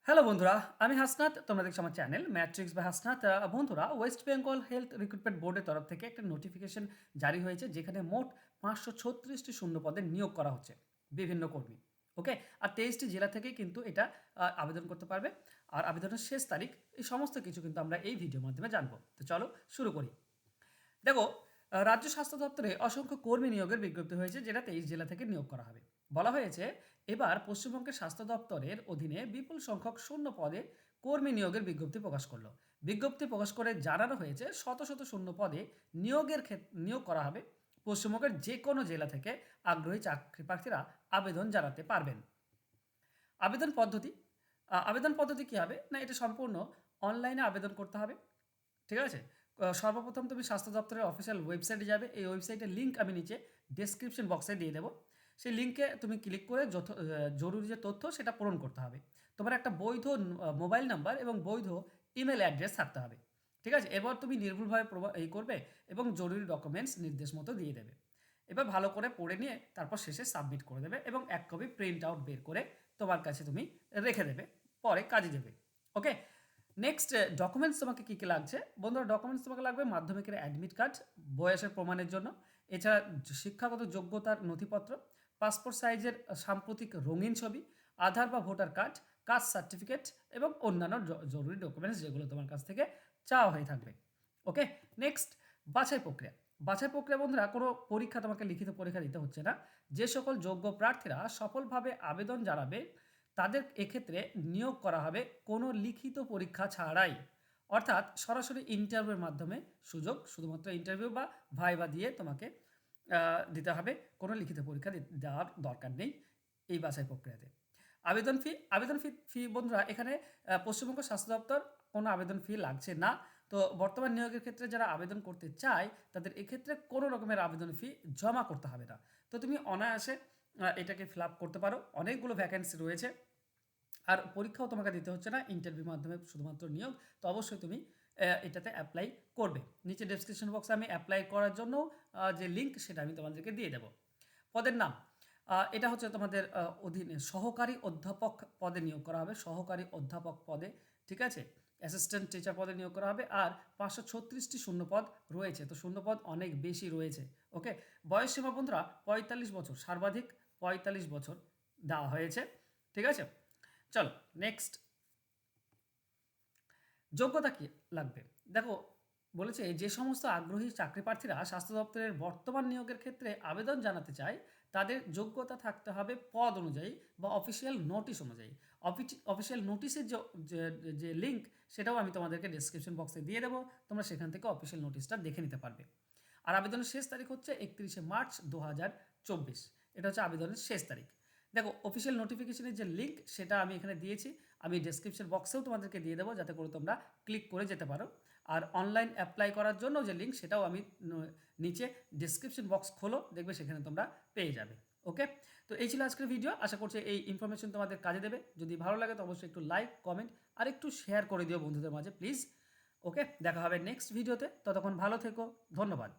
Hello বন্ধুরা, আমি হাসনাত। তোমরা দেখছো আমার চ্যানেল ম্যাট্রিক্স বা হাসনাত। বন্ধুরা, ওয়েস্ট বেঙ্গল হেলথ রিক্রুটমেন্ট বোর্ডের তরফ থেকে একটা নোটিফিকেশন জারি হয়েছে, যেখানে মোট 536টি শূন্য পদে নিয়োগ করা হচ্ছে বিভিন্ন কর্মী। ওকে। আর 23টি জেলা থেকে কিন্তু এটা আবেদন করতে পারবে। আর আবেদনের শেষ তারিখ, এই সমস্ত কিছু কিন্তু আমরা এই ভিডিওর মাধ্যমে জানবো। তো চলো শুরু করি। দেখো, রাজ্য স্বাস্থ্য দপ্তরে অসংখ্য কর্মী নিয়োগের বিজ্ঞপ্তি হয়েছে, যেটা 23 জেলা থেকে নিয়োগ করা হবে। বলা হয়েছে, এবার পশ্চিমবঙ্গের স্বাস্থ্য দপ্তরের অধীনে বিপুল সংখ্যক শূন্য পদে কর্মী নিয়োগের বিজ্ঞপ্তি প্রকাশ করলো। বিজ্ঞপ্তি প্রকাশ করে জানানো হয়েছে, শত শত শূন্য পদে নিয়োগ করা হবে। পশ্চিমবঙ্গের যে কোনো জেলা থেকে আগ্রহী চাকরি প্রার্থীরা আবেদন জানাতে পারবেন। আবেদন পদ্ধতি, আবেদন পদ্ধতি কী হবে না, এটা সম্পূর্ণ অনলাইনে আবেদন করতে হবে। ঠিক আছে। সর্বপ্রথম তুমি স্বাস্থ্য দপ্তরের অফিসিয়াল ওয়েবসাইটে যাবে। এই ওয়েবসাইটের লিঙ্ক আমি নিচে ডেসক্রিপশন বক্সে দিয়ে দেবো। সেই লিঙ্কে তুমি ক্লিক করে জরুরি যে তথ্য সেটা পূরণ করতে হবে। তোমার একটা বৈধ মোবাইল নাম্বার এবং বৈধ ইমেল অ্যাড্রেস থাকতে হবে। ঠিক আছে। এবার তুমি নির্ভুলভাবে এই করবে এবং জরুরি ডকুমেন্টস নির্দেশ মতো দিয়ে দেবে। এবার ভালো করে পড়ে নিয়ে তারপর শেষে সাবমিট করে দেবে এবং এক কপি প্রিন্ট আউট বের করে তোমার কাছে তুমি রেখে দেবে, পরে কাজে দেবে। ওকে। নেক্সট, ডকুমেন্টস তোমাকে কী কী লাগছে বন্ধুরা? ডকুমেন্টস তোমাকে লাগবে মাধ্যমিকের অ্যাডমিট কার্ড বয়সের প্রমাণের জন্য, এছাড়া শিক্ষাগত যোগ্যতার নথিপত্র, পাসপোর্ট সাইজের সাম্প্রতিক রঙিন ছবি, আধার বা ভোটার কার্ড, কাস্ট সার্টিফিকেট এবং অন্যান্য জরুরি ডকুমেন্টস যেগুলো তোমার কাছ থেকে চাওয়া হয়ে থাকবে। ওকে। নেক্সট, বাছাই প্রক্রিয়া। বাছাই প্রক্রিয়া বন্ধুরা, কোনো পরীক্ষা, তোমাকে লিখিত পরীক্ষা দিতে হচ্ছে না। যে সকল যোগ্য প্রার্থীরা সফলভাবে আবেদন জানাবে তাদের এক্ষেত্রে নিয়োগ করা হবে কোনো লিখিত পরীক্ষা ছাড়াই, অর্থাৎ সরাসরি ইন্টারভিউর মাধ্যমে সুযোগ, শুধুমাত্র ইন্টারভিউ বা ভাইবা দিয়ে তোমাকে দিতে হবে। কোনো লিখিত পরীক্ষা দেওয়ার দরকার নেই এই বাছাই প্রক্রিয়াতে। আবেদন ফি বন্ধুরা, এখানে পশ্চিমবঙ্গ স্বাস্থ্য দপ্তর কোনো আবেদন ফি লাগছে না। তো বর্তমান নিয়োগের ক্ষেত্রে যারা আবেদন করতে চায় তাদের এক্ষেত্রে কোনো রকমের আবেদন ফি জমা করতে হবে না। তো তুমি অনায়াসে এটাকে ফিল আপ করতে পারো। অনেকগুলো ভ্যাকেন্সি রয়েছে, আর পরীক্ষাও তোমাকে দিতে হচ্ছে না, ইন্টারভিউর মাধ্যমে শুধুমাত্র নিয়োগ। তো অবশ্যই তুমি এটাতে অ্যাপ্লাই করবে। নিচে ডেসক্রিপশন বক্সে আমি অ্যাপ্লাই করার জন্য যে লিঙ্ক সেটা আমি তোমাদেরকে দিয়ে দেবো। পদের নাম, এটা হচ্ছে তোমাদের অধীনে সহকারী অধ্যাপক পদে নিয়োগ করা হবে, সহকারী অধ্যাপক পদে। ঠিক আছে। অ্যাসিস্ট্যান্ট টিচার পদে নিয়োগ করা হবে। আর 536টি শূন্যপদ রয়েছে, তো শূন্যপদ অনেক বেশি রয়েছে। ওকে। বয়স সীমা বন্ধুরা 45 বছর, সর্বাধিক 45 বছর দেওয়া হয়েছে। ঠিক আছে। চলো নেক্সট, যোগ্যতা কি লাগবে? দেখো, বলেছে যে সমস্ত আগ্রহী চাকরি প্রার্থীরা স্বাস্থ্য দপ্তরের বর্তমান নিয়োগের ক্ষেত্রে আবেদন জানাতে চায় তাদের যোগ্যতা থাকতে হবে পদ অনুযায়ী বা অফিসিয়াল নোটিশ অনুযায়ী। অফিসিয়াল নোটিশের যে লিঙ্ক সেটাও আমি তোমাদেরকে ডেসক্রিপশন বক্সে দিয়ে দেবো, তোমরা সেখান থেকে অফিসিয়াল নোটিশটা দেখে নিতে পারবে। আর আবেদনের শেষ তারিখ হচ্ছে 31শে মার্চ 2024। এটা হচ্ছে আবেদনের শেষ তারিখ। দেখো, অফিসিয়াল নোটিফিকেশনের যে লিঙ্ক সেটা আমি এখানে দিয়েছি, আমি ডেসক্রিপশন বক্সেও তোমাদেরকে দিয়ে দেবো, যাতে করে তোমরা ক্লিক করে যেতে পারো। আর অনলাইন অ্যাপ্লাই করার জন্য যে লিঙ্ক সেটাও আমি নিচে ডেসক্রিপশন বক্স খোলো, দেখবে সেখানে তোমরা পেয়ে যাবে। ওকে। তো এই ছিল আজকের ভিডিও। আশা করছি এই ইনফরমেশন তোমাদের কাজে দেবে। যদি ভালো লাগে তো অবশ্যই একটু লাইক, কমেন্ট আর একটু শেয়ার করে দিও বন্ধুদের মাঝে প্লিজ। ওকে। দেখা হবে নেক্সট ভিডিওতে, ততক্ষণ ভালো থেকো। ধন্যবাদ।